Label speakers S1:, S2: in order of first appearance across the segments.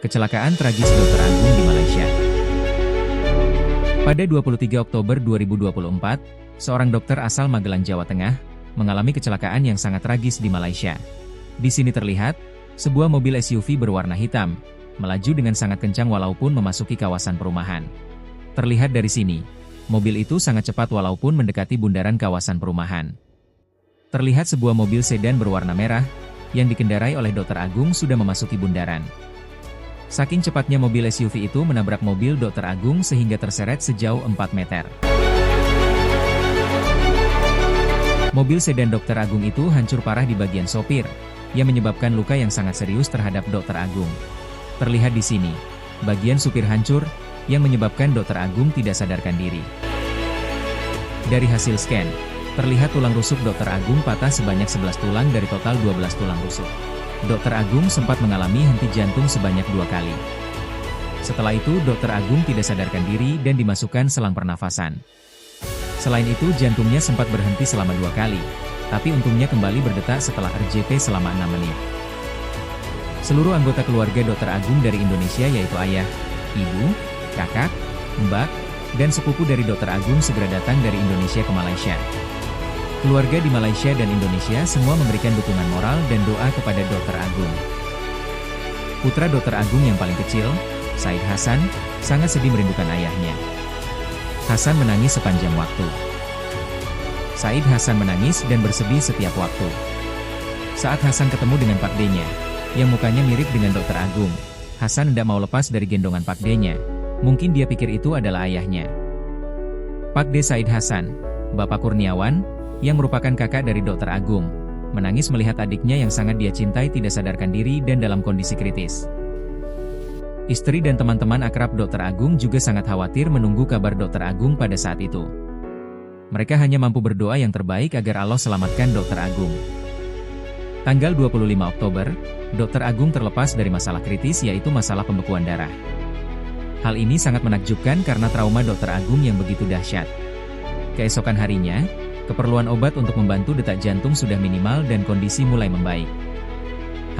S1: Kecelakaan tragis Dr. Agung di Malaysia. Pada 23 Oktober 2024, seorang dokter asal Magelang, Jawa Tengah, mengalami kecelakaan yang sangat tragis di Malaysia. Di sini terlihat, sebuah mobil SUV berwarna hitam, melaju dengan sangat kencang walaupun memasuki kawasan perumahan. Terlihat dari sini, mobil itu sangat cepat walaupun mendekati bundaran kawasan perumahan. Terlihat sebuah mobil sedan berwarna merah, yang dikendarai oleh Dr. Agung sudah memasuki bundaran. Saking cepatnya mobil SUV itu menabrak mobil Dr. Agung sehingga terseret sejauh 4 meter. Mobil sedan Dr. Agung itu hancur parah di bagian sopir, yang menyebabkan luka yang sangat serius terhadap Dr. Agung. Terlihat di sini, bagian supir hancur, yang menyebabkan Dr. Agung tidak sadarkan diri. Dari hasil scan, terlihat tulang rusuk Dr. Agung patah sebanyak 11 tulang dari total 12 tulang rusuk. Dr. Agung sempat mengalami henti jantung sebanyak 2 kali. Setelah itu Dr. Agung tidak sadarkan diri dan dimasukkan selang pernafasan. Selain itu jantungnya sempat berhenti selama 2 kali, tapi untungnya kembali berdetak setelah RJP selama 6 menit. Seluruh anggota keluarga Dr. Agung dari Indonesia yaitu ayah, ibu, kakak, mbak, dan sepupu dari Dr. Agung segera datang dari Indonesia ke Malaysia. Keluarga di Malaysia dan Indonesia semua memberikan dukungan moral dan doa kepada Dr. Agung. Putra Dr. Agung yang paling kecil, Said Hasan, sangat sedih merindukan ayahnya. Hasan menangis sepanjang waktu. Said Hasan menangis dan bersedih setiap waktu. Saat Hasan ketemu dengan Pak D-nya, yang mukanya mirip dengan Dr. Agung, Hasan tidak mau lepas dari gendongan Pak D-nya. Mungkin dia pikir itu adalah ayahnya. Pak D Said Hasan, Bapak Kurniawan, yang merupakan kakak dari Dr. Agung, menangis melihat adiknya yang sangat dia cintai tidak sadarkan diri dan dalam kondisi kritis. Istri dan teman-teman akrab Dr. Agung juga sangat khawatir menunggu kabar Dr. Agung pada saat itu. Mereka hanya mampu berdoa yang terbaik agar Allah selamatkan Dr. Agung. Tanggal 25 Oktober, Dr. Agung terlepas dari masalah kritis yaitu masalah pembekuan darah. Hal ini sangat menakjubkan karena trauma Dr. Agung yang begitu dahsyat. Keesokan harinya, keperluan obat untuk membantu detak jantung sudah minimal dan kondisi mulai membaik.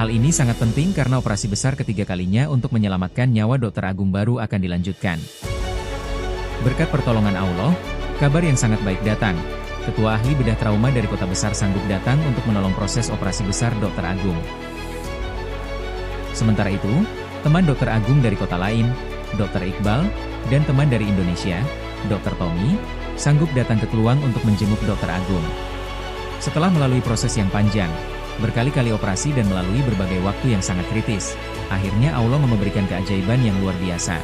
S1: Hal ini sangat penting karena operasi besar ketiga kalinya untuk menyelamatkan nyawa Dr. Agung baru akan dilanjutkan. Berkat pertolongan Allah, kabar yang sangat baik datang. Ketua ahli bedah trauma dari kota besar sanggup datang untuk menolong proses operasi besar Dr. Agung. Sementara itu, teman Dr. Agung dari kota lain, Dr. Iqbal, dan teman dari Indonesia, Dr. Tommy, sanggup datang ke Keluang untuk menjenguk Dr. Agung. Setelah melalui proses yang panjang, berkali-kali operasi dan melalui berbagai waktu yang sangat kritis, akhirnya Allah memberikan keajaiban yang luar biasa.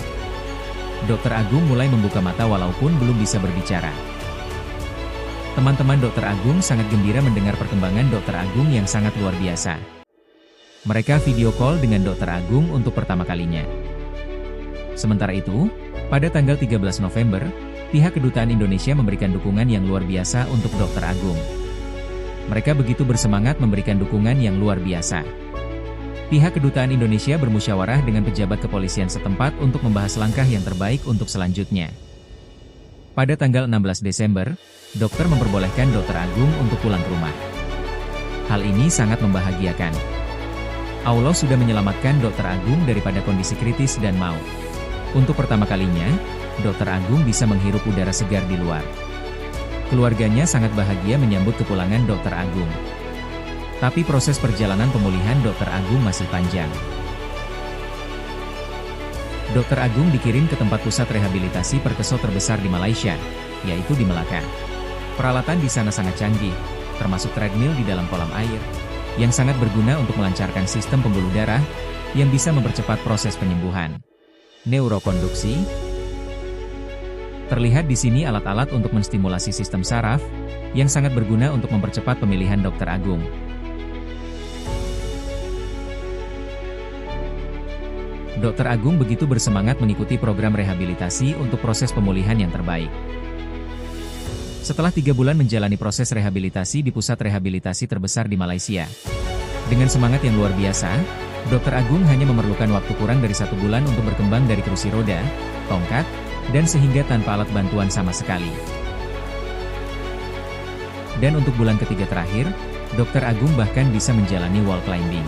S1: Dr. Agung mulai membuka mata walaupun belum bisa berbicara. Teman-teman Dr. Agung sangat gembira mendengar perkembangan Dr. Agung yang sangat luar biasa. Mereka video call dengan Dr. Agung untuk pertama kalinya. Sementara itu, pada tanggal 13 November, pihak Kedutaan Indonesia memberikan dukungan yang luar biasa untuk Dr. Agung. Mereka begitu bersemangat memberikan dukungan yang luar biasa. Pihak Kedutaan Indonesia bermusyawarah dengan pejabat kepolisian setempat untuk membahas langkah yang terbaik untuk selanjutnya. Pada tanggal 16 Desember, dokter memperbolehkan Dr. Agung untuk pulang ke rumah. Hal ini sangat membahagiakan. Allah sudah menyelamatkan Dr. Agung daripada kondisi kritis dan maut. Untuk pertama kalinya, Dr. Agung bisa menghirup udara segar di luar. Keluarganya sangat bahagia menyambut kepulangan Dr. Agung. Tapi proses perjalanan pemulihan Dr. Agung masih panjang. Dr. Agung dikirim ke tempat pusat rehabilitasi perkeso terbesar di Malaysia, yaitu di Melaka. Peralatan di sana sangat canggih, termasuk treadmill di dalam kolam air, yang sangat berguna untuk melancarkan sistem pembuluh darah, yang bisa mempercepat proses penyembuhan. Neurokonduksi. Terlihat di sini alat-alat untuk menstimulasi sistem saraf, yang sangat berguna untuk mempercepat pemilihan Dr. Agung. Dr. Agung begitu bersemangat mengikuti program rehabilitasi untuk proses pemulihan yang terbaik. Setelah 3 bulan menjalani proses rehabilitasi di pusat rehabilitasi terbesar di Malaysia, dengan semangat yang luar biasa, Dr. Agung hanya memerlukan waktu kurang dari 1 bulan untuk berkembang dari kursi roda, tongkat, dan sehingga tanpa alat bantuan sama sekali. Dan untuk bulan ketiga terakhir, Dr. Agung bahkan bisa menjalani wall climbing.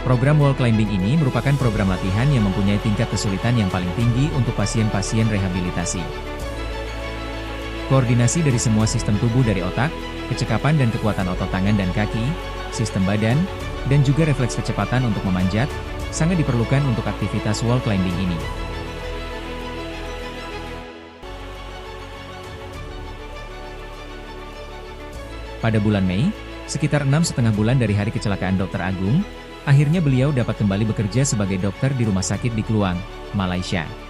S1: Program wall climbing ini merupakan program latihan yang mempunyai tingkat kesulitan yang paling tinggi untuk pasien-pasien rehabilitasi. Koordinasi dari semua sistem tubuh dari otak, kecekapan dan kekuatan otot tangan dan kaki, sistem badan, dan juga refleks kecepatan untuk memanjat, sangat diperlukan untuk aktivitas wall climbing ini. Pada bulan Mei, sekitar 6,5 bulan dari hari kecelakaan Dr. Agung, akhirnya beliau dapat kembali bekerja sebagai dokter di rumah sakit di Kluang, Malaysia.